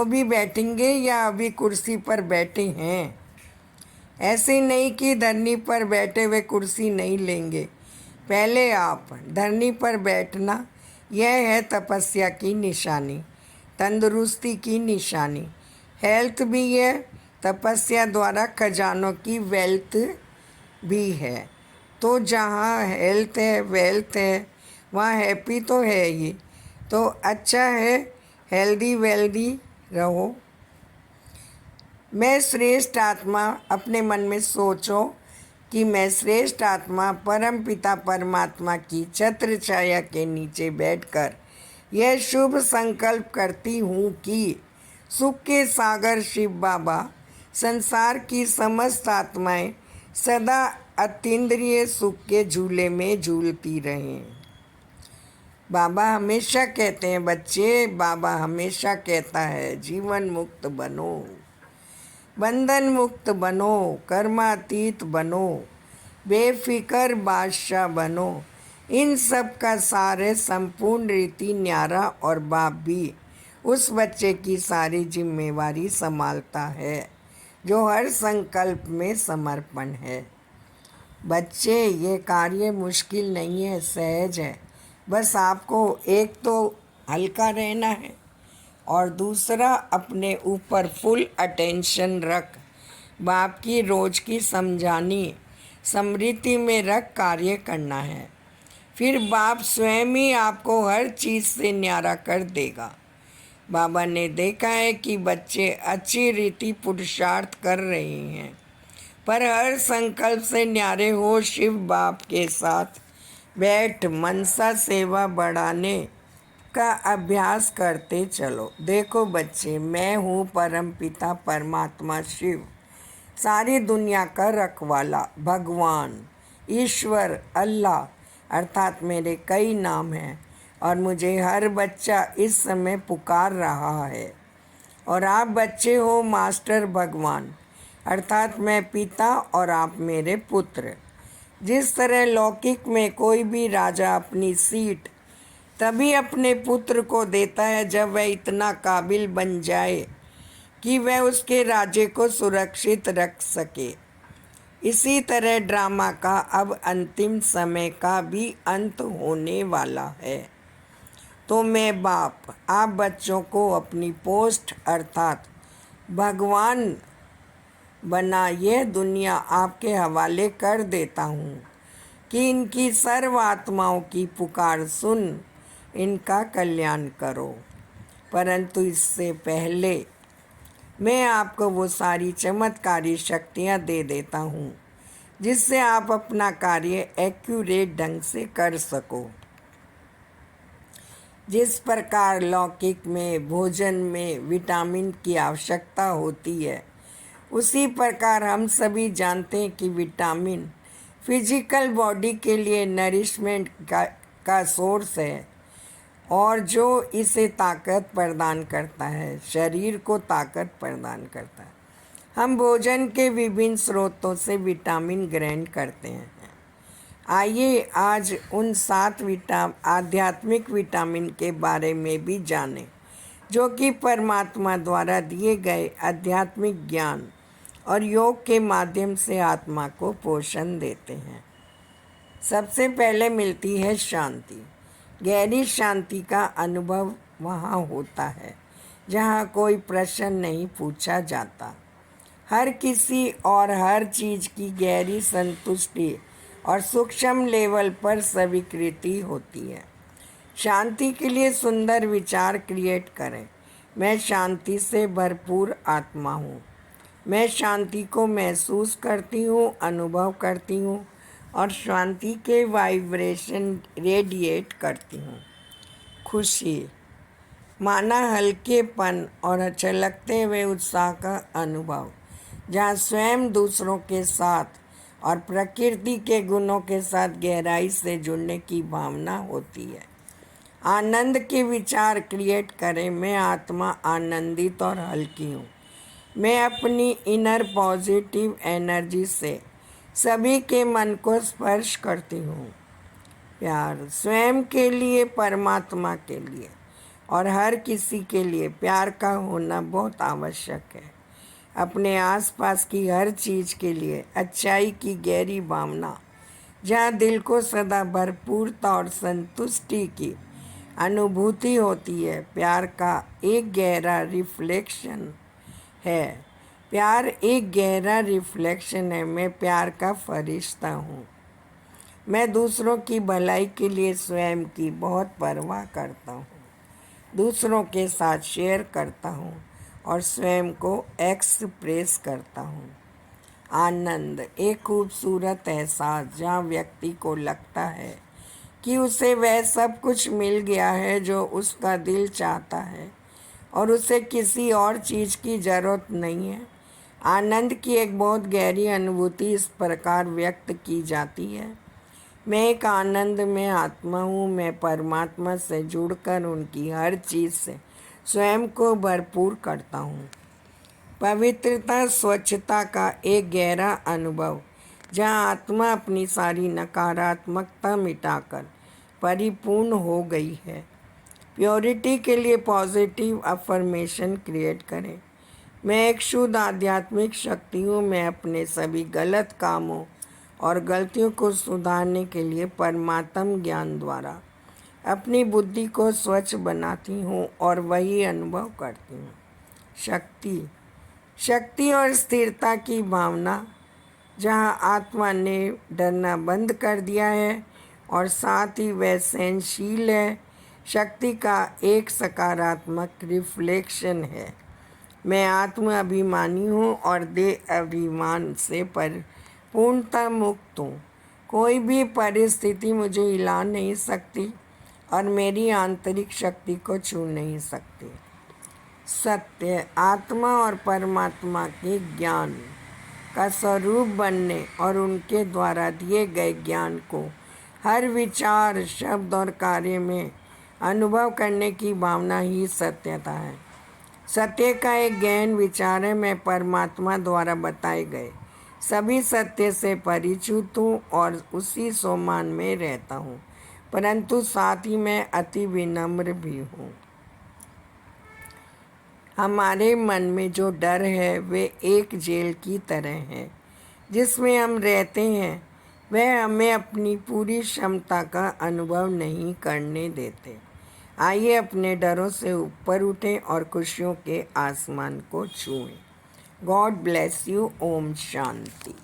तो भी बैठेंगे या अभी कुर्सी पर बैठे हैं? ऐसे नहीं कि धरनी पर बैठे हुए कुर्सी नहीं लेंगे। पहले आप धरनी पर बैठना, यह है तपस्या की निशानी, तंदुरुस्ती की निशानी। हेल्थ भी है, तपस्या द्वारा खजानों की वेल्थ भी है। तो जहाँ हेल्थ है, वेल्थ है, वहाँ हैप्पी तो है ही। तो अच्छा है, हेल्दी वेल्दी रहो। मैं श्रेष्ठ आत्मा, अपने मन में सोचो कि मैं श्रेष्ठ आत्मा परम पिता परमात्मा की छत्र छाया के नीचे बैठकर यह शुभ संकल्प करती हूँ कि सुख के सागर शिव बाबा संसार की समस्त आत्माएं सदा अतीन्द्रिय सुख के झूले में झूलती रहें। बाबा हमेशा कहते हैं बच्चे, बाबा हमेशा कहता है जीवन मुक्त बनो, बंधन मुक्त बनो, कर्मातीत बनो, बेफिक्र बादशाह बनो। इन सब का सार है संपूर्ण रीति न्यारा, और बाप भी उस बच्चे की सारी जिम्मेवारी संभालता है जो हर संकल्प में समर्पण है। बच्चे, ये कार्य मुश्किल नहीं है, सहज है। बस आपको एक तो हल्का रहना है और दूसरा अपने ऊपर फुल अटेंशन रख, बाप की रोज की समझानी स्मृति में रख कार्य करना है। फिर बाप स्वयं ही आपको हर चीज़ से न्यारा कर देगा। बाबा ने देखा है कि बच्चे अच्छी रीति पुरुषार्थ कर रहे हैं, पर हर संकल्प से न्यारे हो शिव बाप के साथ बैठ मनसा सेवा बढ़ाने का अभ्यास करते चलो। देखो बच्चे, मैं हूँ परम पिता परमात्मा शिव, सारी दुनिया का रखवाला, भगवान, ईश्वर, अल्लाह, अर्थात मेरे कई नाम हैं और मुझे हर बच्चा इस समय पुकार रहा है। और आप बच्चे हो मास्टर भगवान, अर्थात मैं पिता और आप मेरे पुत्र। जिस तरह लौकिक में कोई भी राजा अपनी सीट तभी अपने पुत्र को देता है जब वह इतना काबिल बन जाए कि वह उसके राज्य को सुरक्षित रख सके। इसी तरह ड्रामा का अब अंतिम समय का भी अंत होने वाला है। तो मैं बाप आप बच्चों को अपनी पोस्ट अर्थात भगवान बना यह दुनिया आपके हवाले कर देता हूँ कि इनकी सर्व आत्माओं की पुकार सुन इनका कल्याण करो। परंतु इससे पहले मैं आपको वो सारी चमत्कारी शक्तियाँ दे देता हूँ जिससे आप अपना कार्य एक्यूरेट ढंग से कर सको। जिस प्रकार लौकिक में भोजन में विटामिन की आवश्यकता होती है, उसी प्रकार हम सभी जानते हैं कि विटामिन फिजिकल बॉडी के लिए नरिशमेंट का सोर्स है और जो इसे ताकत प्रदान करता है, शरीर को ताकत प्रदान करता है। हम भोजन के विभिन्न स्रोतों से विटामिन ग्रहण करते हैं। आइए आज उन 7 आध्यात्मिक विटामिन के बारे में भी जानें जो कि परमात्मा द्वारा दिए गए आध्यात्मिक ज्ञान और योग के माध्यम से आत्मा को पोषण देते हैं। सबसे पहले मिलती है शांति। गहरी शांति का अनुभव वहाँ होता है जहाँ कोई प्रश्न नहीं पूछा जाता। हर किसी और हर चीज़ की गहरी संतुष्टि और सूक्ष्म लेवल पर स्वीकृति होती है। शांति के लिए सुंदर विचार क्रिएट करें। मैं शांति से भरपूर आत्मा हूँ। मैं शांति को महसूस करती हूँ, अनुभव करती हूँ और शांति के वाइब्रेशन रेडिएट करती हूँ। खुशी माना हल्केपन और छलकते हुए उत्साह का अनुभव, जहाँ स्वयं दूसरों के साथ और प्रकृति के गुणों के साथ गहराई से जुड़ने की भावना होती है। आनंद के विचार क्रिएट करें। मैं आत्मा आनंदित और हल्की हूँ। मैं अपनी इनर पॉजिटिव एनर्जी से सभी के मन को स्पर्श करती हूँ। प्यार स्वयं के लिए, परमात्मा के लिए और हर किसी के लिए प्यार का होना बहुत आवश्यक है। अपने आसपास की हर चीज़ के लिए अच्छाई की गहरी भावना, जहाँ दिल को सदा भरपूरता और संतुष्टि की अनुभूति होती है, प्यार का एक गहरा रिफ्लेक्शन है। प्यार एक गहरा रिफ्लेक्शन है। मैं प्यार का फरिश्ता हूँ। मैं दूसरों की भलाई के लिए स्वयं की बहुत परवाह करता हूँ, दूसरों के साथ शेयर करता हूँ और स्वयं को एक्सप्रेस करता हूँ। आनंद एक खूबसूरत एहसास जहाँ व्यक्ति को लगता है कि उसे वह सब कुछ मिल गया है जो उसका दिल चाहता है और उसे किसी और चीज़ की ज़रूरत नहीं है। आनंद की एक बहुत गहरी अनुभूति इस प्रकार व्यक्त की जाती है। मैं एक आनंद में आत्मा हूँ। मैं परमात्मा से जुड़कर उनकी हर चीज़ से स्वयं को भरपूर करता हूँ। पवित्रता स्वच्छता का एक गहरा अनुभव, जहाँ आत्मा अपनी सारी नकारात्मकता मिटाकर परिपूर्ण हो गई है। प्योरिटी के लिए पॉजिटिव अफर्मेशन क्रिएट करें। मैं एक शुद्ध आध्यात्मिक शक्ति हूँ। मैं अपने सभी गलत कामों और गलतियों को सुधारने के लिए परमात्म ज्ञान द्वारा अपनी बुद्धि को स्वच्छ बनाती हूँ और वही अनुभव करती हूँ। शक्ति शक्ति और स्थिरता की भावना, जहाँ आत्मा ने डरना बंद कर दिया है और साथ ही वह सहनशील है, शक्ति का एक सकारात्मक रिफ्लेक्शन है। मैं आत्म अभिमानी हूँ और देह अभिमान से पूर्णतः मुक्त हूँ। कोई भी परिस्थिति मुझे हिला नहीं सकती और मेरी आंतरिक शक्ति को छू नहीं सकती। सत्य आत्मा और परमात्मा के ज्ञान का स्वरूप बनने और उनके द्वारा दिए गए ज्ञान को हर विचार, शब्द और कार्य में अनुभव करने की भावना ही सत्यता है। सत्य का एक गहन विचार है। मैं परमात्मा द्वारा बताए गए सभी सत्य से परिचित हूँ और उसी सम्मान में रहता हूँ, परंतु साथ ही मैं अति विनम्र भी हूँ। हमारे मन में जो डर है वे एक जेल की तरह है जिसमें हम रहते हैं। वह हमें अपनी पूरी क्षमता का अनुभव नहीं करने देते। आइए अपने डरों से ऊपर उठें और खुशियों के आसमान को छुएं। God bless you. ओम शांति।